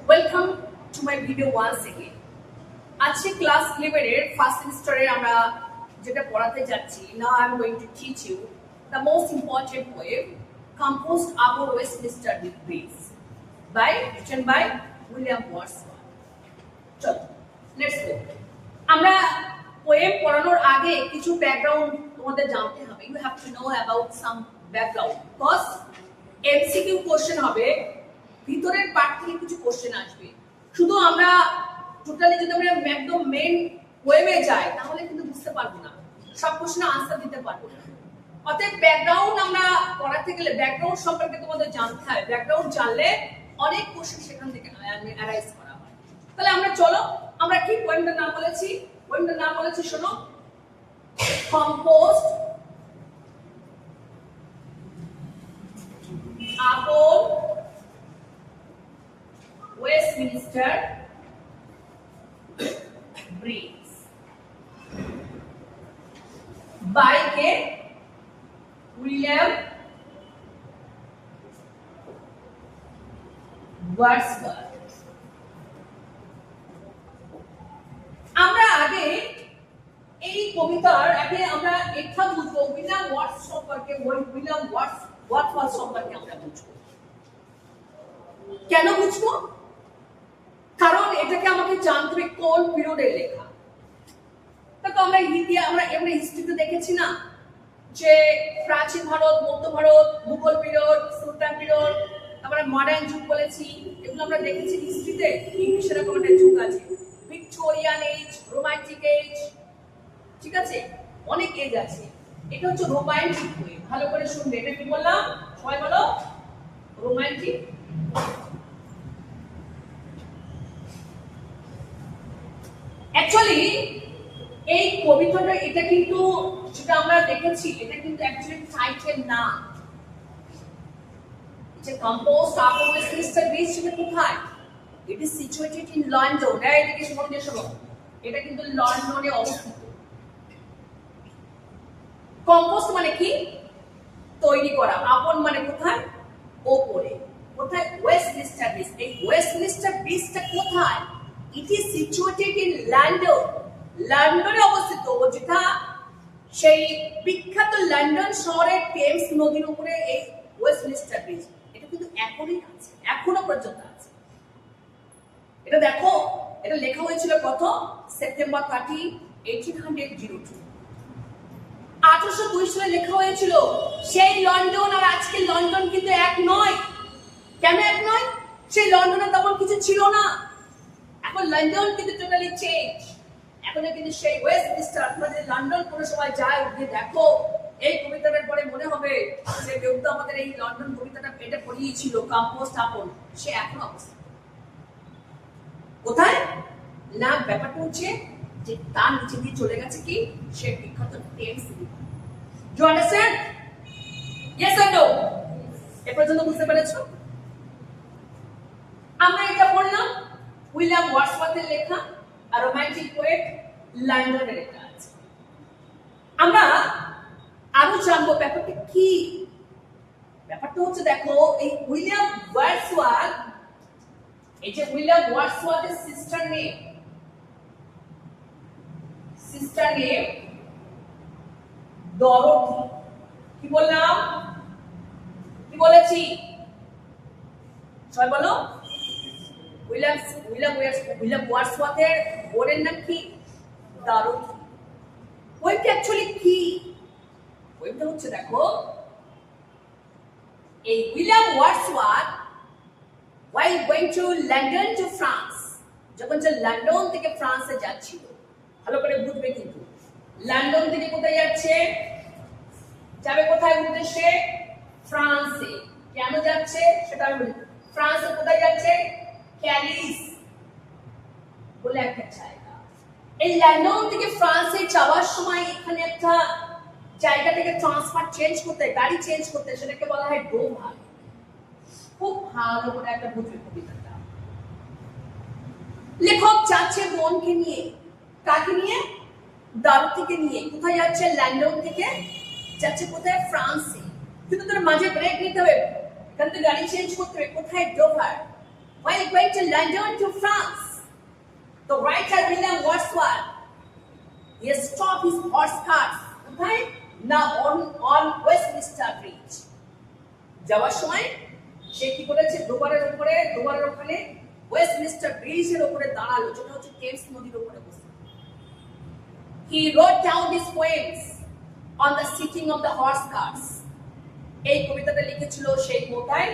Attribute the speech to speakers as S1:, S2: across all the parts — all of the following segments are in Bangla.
S1: Welcome to my video once again. আজকে ক্লাস 11 এর ফার্স্ট সেমিস্টারে আমরা যেটা পড়াতে যাচ্ছি, now I am going to teach you the most important poem composed upon Westminster bridge by written by William Wordsworth. চলো লেটস গো। আমরা পোয়েম পড়ানোর আগে কিছু ব্যাকগ্রাউন্ড তোমাদের জানতে হবে। You have to know about some background, because MCQ question হবে, ভিতরের পার্ট থেকে কিছু কোশ্চেন আসবে। শুধু আমরা টোটালি যদি আমরা একদম মেইন ওয়েবে যাই তাহলে কিন্তু বুঝতে পারবো না, সব কোশ্চেনের আনসার দিতে পারবো না। অতএব ব্যাকগ্রাউন্ড আমরা পড়াতে গেলে ব্যাকগ্রাউন্ড সম্পর্কে তোমাদের জানতে হয়। ব্যাকগ্রাউন্ড জানলে অনেক কোশ্চেন সেখান থেকে অ্যারাইজ করা হয়। তাহলে আমরা চলো, আমরা কি পোয়েমটার নাম বলেছি? পোয়েমটার নাম বলেছি, শোনো, কম্পোজড আপন Westminster Bridge by K. William Wordsworth। আমরা আগে এই কবিতার আগে আমরা এটা বুঝবো উইলিয়াম ওয়ার্ডস সম্পর্কে, উইলিয়াম ওয়ার্ডসওয়ার্থ সম্পর্কে আমরা বুঝবো। কেন বুঝবো? কারণ এটাকে আমাকে জানতে হবে কোন পিরিয়ডে লেখা। তো আমরা হিস্ট্রিতে দেখেছি না যে প্রাচীন ভারত, মধ্য ভারত, মুঘল পিরিয়ড, সুলতান পিরিয়ড, তারপরে মডার্ন যুগ বলেছি, এগুলো আমরা দেখেছি হিস্ট্রিতে। ইংলিশের এরকম একটা যুগ আছে, ভিক্টোরিয়ান এজ, রোমান্টিক এজ, ঠিক আছে, অনেক এজ আছে। এটা হচ্ছে রোমান্টিক ওয়ে। ভালো করে শুনবে, এটা কি বললাম? সবাই বলো রোমান্টিক। অ্যাকচুয়ালি এই কবিতাটা এটা কিন্তু যেটা আমরা দেখেছি এটা কিন্তু অ্যাকচুয়ালি টাইটেল না। এটা কম্পোজড আপার ওয়েস্টমিনস্টার ব্রিজ সেটা কোথায়? It is situated in London. এদিকে শোনো, এটা কিন্তু লন্ডনে অবস্থিত। কম্পোজড মানে কি? তৈরি করা। আপন মানে কোথায়? ওপরে। কোথায়? Westminster bridge. এই ওয়েস্টমিনস্টার ব্রিজটা কোথায়? It is situated in London. লন্ডনে অবস্থিত, যেটা সেই বিখ্যাত লন্ডন শহরের টেমস নদীর উপরে এই ওয়েস্টমিনস্টার ব্রিজ। এটা কিন্তু এখনই আছে, এখনো পর্যন্ত আছে। এটা দেখো, এটা লেখা হয়েছিল কত? সেপ্টেম্বর 30, 1802। 1802 সালে লেখা হয়েছিল। সেই লন্ডন আর আজকে লন্ডন কিন্তু এক নয়। কেন এক নয়? সেই লন্ডনে তখন কিছু ছিল না। এখন লন্ডন কিন্তু টোটালি চেঞ্জ। এখন কিন্তু সেই ওয়েস্টমিনস্টার, আপনাদের লন্ডন কোনো সময় যায় গিয়ে দেখো, এই কবিতাটার পরে মনে হবে যে কেউ তো আমাদের এই লন্ডন কবিতাটা পেটে পড়িয়েছিল, কম্পোস্ট আপন, সে এখন অবস্থা কোথায় না। ব্যাপারটা হচ্ছে যে তার নিচে দিয়ে চলে গেছে কি সে বিখ্যাত Thames river. Do understand? Yes or no? এ পর্যন্ত বুঝতে পেরেছো? আমরা এটা পড়লাম উইলিয়াম ওয়ার্ডসওয়ার্থের লেখা, আর রোমান্টিক পোয়েট, লন্ডনের লেখা আছে। আমরা আরো জানবো ব্যাপারটা কি। ব্যাপারটা হচ্ছে দেখো, এই উইলিয়াম ওয়ার্ডসওয়ার্থ, এই যে উইলিয়াম ওয়ার্ডসওয়ার্থের সিস্টার নেম ডরোথি। কি বললাম? কি বলেছি? সবাই বলো। উইলিয়াম ওয়ার্ডসওয়ার্থের বোনের নাম কি? ডরোথি। ওইটা অ্যাকচুয়ালি কি? ওইটা হচ্ছে দেখো, এই William Wordsworth while going to London to France, যখন সে লন্ডন থেকে ফ্রান্সে যাচ্ছিল, ভালো করে বুঝবে কিন্তু, লন্ডন থেকে কোথায় যাচ্ছে? যাবে কোথায় উদ্দেশ্যে? ফ্রান্সে। কেন যাচ্ছে সেটা আমি বলি। ফ্রান্সে কোথায় যাচ্ছে? ক্যালিস বলে একটা জায়গা। এই লন্ডন থেকে ফ্রান্সে যাওয়ার সময় এখানে একটা জায়গা থেকে ট্রান্সফার চেঞ্জ করতে, গাড়ি চেঞ্জ করতে, সেটাকে বলা হয় ডোভার। খুব ভালো করে একটা বুঝবে কবিতাটা। লেখক যাচ্ছে বোনকে নিয়ে। কাকে নিয়ে? ডরোথিকে নিয়ে। কোথায় যাচ্ছে? লন্ডন থেকে যাচ্ছে কোথায়? ফ্রান্সে। কিন্তু তোর মাঝে ব্রেক নিতে হবে, এখান থেকে গাড়ি চেঞ্জ করতে হবে। কোথায়? Dover. while going to London to France, the writer William Wordsworth, he stopped his horse cars, okay, now on Westminster Bridge. যাওয়ার সময় সে কি করেছে, দোবারের ওখানে ওয়েস্টমিনস্টার ব্রিজের উপরে দাঁড়ালো, যেটা হচ্ছে টেমস নদীর উপরে বসে। He wrote down his poems on the sitting of the horse cars. এই কবিতাটা লিখেছিল সেই মোতায়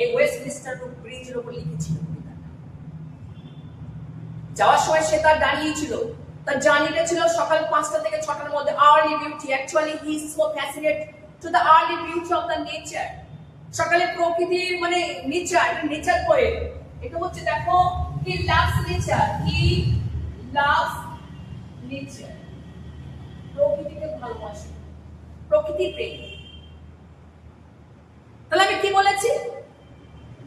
S1: এই ওয়েস্টমিনস্টার ব্রিজের উপর লিখেছিল কবিতাটা। যাওয়ার সময় সে তার দাঁড়িয়েছিল, তার জার্নিটা ছিল সকাল 5টা থেকে 6টার মধ্যে। Early beauty, actually he is so fascinate to the early beauty of the nature. সকালে প্রকৃতির মানে নেচার পোয়েম। এটা হচ্ছে দেখো, হি লাভস নেচার, প্রকৃতিকে ভালোবাসে, প্রকৃতি প্রেম। তাহলে আমি কি বলেছি,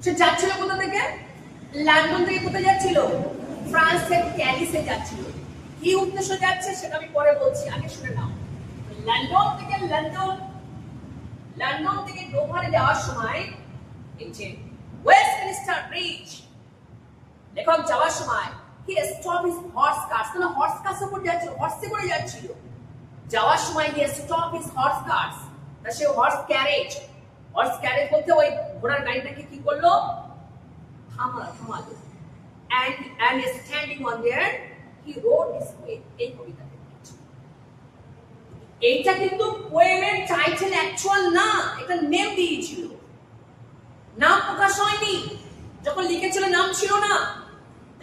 S1: সে যাচ্ছিল কোথা থেকে, লন্ডন থেকে কোথায় যাচ্ছিল, ফ্রান্স থেকে প্যারিসে যাচ্ছিল। কি উদ্দেশ্য যাচ্ছে সেটা আমি পরে বলছি, আগে শুনে নাও। লন্ডন থেকে ডোভারে যাওয়ার সময় এই যে ওয়েস্টমিনস্টার ব্রিজ, লেখক যাওয়ার সময় he stop his horse cars, কারণ হর্স কার্স উপর যাচ্ছিল, হর্সে করে যাচ্ছিল। যাওয়ার সময় he stop his horse cars, তা সে হর্স ক্যারেজ বলতে ওই ঘোড়ার গাড়িটাকে কি করলো, থামালো। and standing on there he wrote his poem। এই কবিতাটা এইটা কিন্তু পোয়েমের টাইটেল অ্যাকচুয়াল না, এটা নেম দিয়েছিল, নাম প্রকাশ হয়নি। যখন লিখেছিল নাম ছিল না,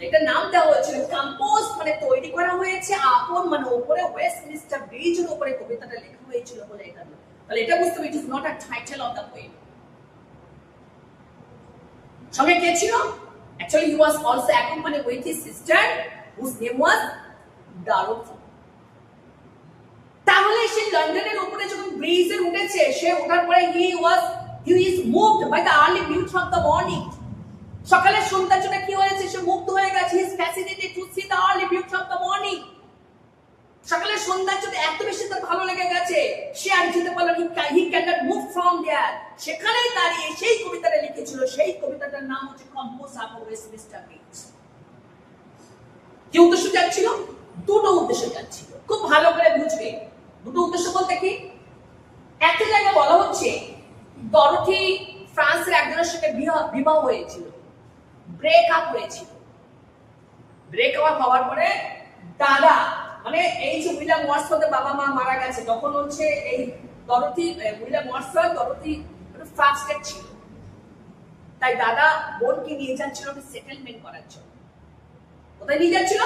S1: এটা নাম দেওয়া হয়েছিল, কম্পোজ মানে তৈরি করা হয়েছে, আপন মানে উপরে ওয়েস্টমিনস্টার ব্রিজের উপরে কবিতাটা লেখা হয়েছিল বলে এটা। তাহলে এটা বুঝতে হবে, it is not a title of the poem. সঙ্গে কে ছিল? Actually, he was also accompanied with his sister, whose name was Dorothy. তাহলে সে লন্ডনের উপরে যখন ব্রিজে উঠেছে, সে ওঠার পরে he is moved by the early beauty of the morning. সকালের সৌন্দর্যটা কি হয়েছে, সে মুগ্ধ হয়ে গেছে। he is fascinated to see the early beauty of the morning. সকালের সৌন্দর্যটা এত বেশি তার ভালো লেগে গেছে, সে আর যেতে পারল না, he cannot move from there। সেখানেই দাঁড়িয়ে সেই কবিতাটা লিখেছিল, সেই কবিতাটার নাম হচ্ছে কম্পোজ আপন ওয়েস্টমিনস্টার ব্রিজ। কি উদ্দেশ্য যাচ্ছিল? দুটো উদ্দেশ্য যাচ্ছিল, খুব ভালো করে বুঝবে। দুটো উদ্দেশ্য বলতে কি, একটা জায়গায় বলা হচ্ছে ডরোথি ফ্রান্সের একজনের সাথে বিবাহ হয়েছিল, ব্রেক আপ হয়েছিল। ব্রেক আপ হওয়ার পরে দাদা মানে এই যে উইলিয়াম ওয়ার্ডসওয়ার্থের বাবা মা মারা গেছে, তখন হচ্ছে এই উইলিয়াম ওয়ার্ডসওয়ার্থ ডরোথি ফ্রাস্ট্রেট ছিল, তাই দাদা বোনকে নিয়ে যাচ্ছিল সেটেলমেন্ট করার জন্য। কোথায় নিয়ে যাচ্ছিল?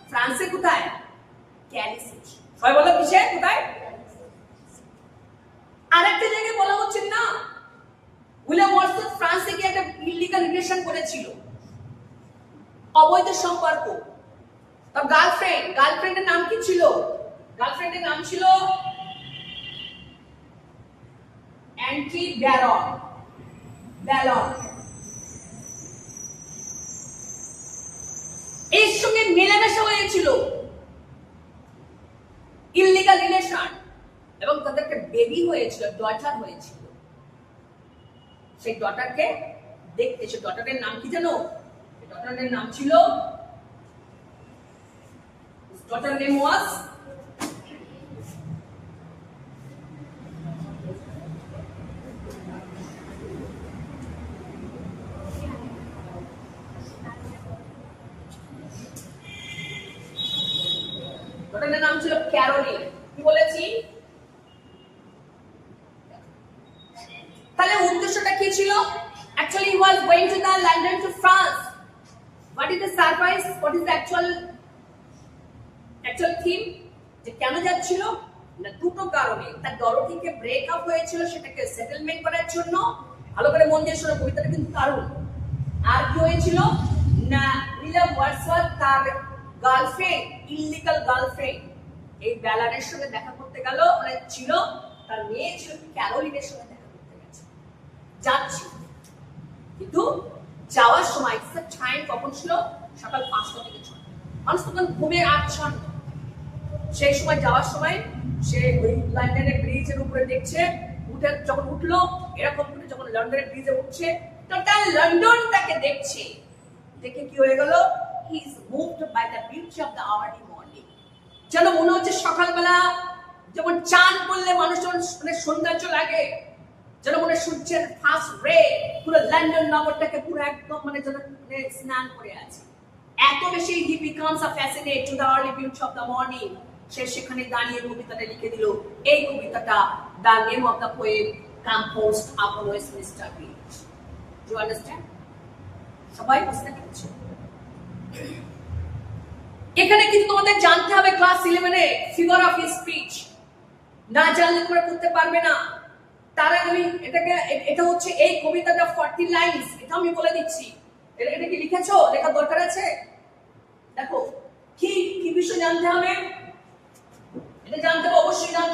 S1: ফ্রান্সে। কোথায়? ক্যালিসে। সবাই বলো কিসে, কোথায়? আরেকটা জায়গায় বলা হচ্ছে না, উইলিয়াম ওয়ার্ডসওয়ার্থ ফ্রান্সে গিয়ে একটা ইলিগাল রিলেশন করেছিল, অবৈধ সম্পর্ক। তার গার্লফ্রেন্ডের নাম কি ছিল? গার্লফ্রেন্ডের নাম ছিল অ্যান্টি ব্যালন। এর সঙ্গে মেলামেশা হয়েছিল, ইলিগাল রিলেশন, এবং তাদের একটা বেবি হয়েছিল, ডটার হয়েছিল। সেই ডটারকে দেখতে, সেই ডটারের নাম কি জানো? ডটারের নাম ছিল, daughter name was daughter নাম ছিল ক্যারোলিন। কি বলেছি? তাহলে উদ্দেশ্যটা কি ছিল? Actually he was going to the London to France. What is the surprise? What is the actual theme? যে কেন যাচ্ছিল না, দুটো কারণে। তার ডরোথিকে ব্রেক আপ হয়েছিল, সেটাকে সেটেলমেন্ট করার জন্য। ভালো করে মন দিয়ে শোনো, কবিতাটা কিন্তু দারুণ। আর কি হয়েছিল না, উইলিয়াম ওয়ার্ডসওয়ার্থ তার গার্লফ্রেন্ড, ইলিগাল গার্লফ্রেন্ড এই ব্যালানের সঙ্গে দেখা করতে গেল, মানে ছিল তার মেয়ে ছিল ক্যারোলিনের সঙ্গে দেখা করতে গেছে, যাচ্ছিল। কিন্তু যাওয়ার সময় টাইম কখন ছিল? সকাল 5টা থেকে 6টা। মানুষ তখন ঘুমের আচ্ছন্ন। সেই সময় যাওয়ার সময় সে ওই লন্ডনের ব্রিজের উপরে দেখছে, যখন উঠলো এরকম করে, যখন লন্ডনের ব্রিজে উঠছে টোটাল লন্ডনটাকে দেখছে, দেখে কি হয়ে গেল, he is moved by the beauty of the early morning. যেন মনে হচ্ছে সকালবেলা যেমন চাঁদ বললে মানুষজন মানে সৌন্দর্য লাগে, যেন মনে সূর্যের ফার্স্ট রে পুরো লন্ডন নগরটাকে পুরো একদম মানে যেন স্নান করে আছে। এত বেশি he becomes a fascinate to the early beauty of the morning. সে সেখানে দাঁড়িয়ে কবিতাটা লিখে দিল। এই কবিতাটা the name of the poem composed upon Westminster bridge. Do you understand? সবাই বুঝতে পেরেছো? এখানে কিন্তু তোমাদের জানতে হবে ক্লাস 11-এ ফিগার অফ স্পিচ। না জানলে তোমরা করতে পারবে না। তারা আমি এটা হচ্ছে এই কবিতাটা 40 লাইনস, এটা আমি বলে দিচ্ছি। এটা কি লিখেছো? লেখার দরকার আছে? দেখো কি কি বিষয় জানতে হবে, এটা জানতে হবে, অবশ্যই জানতে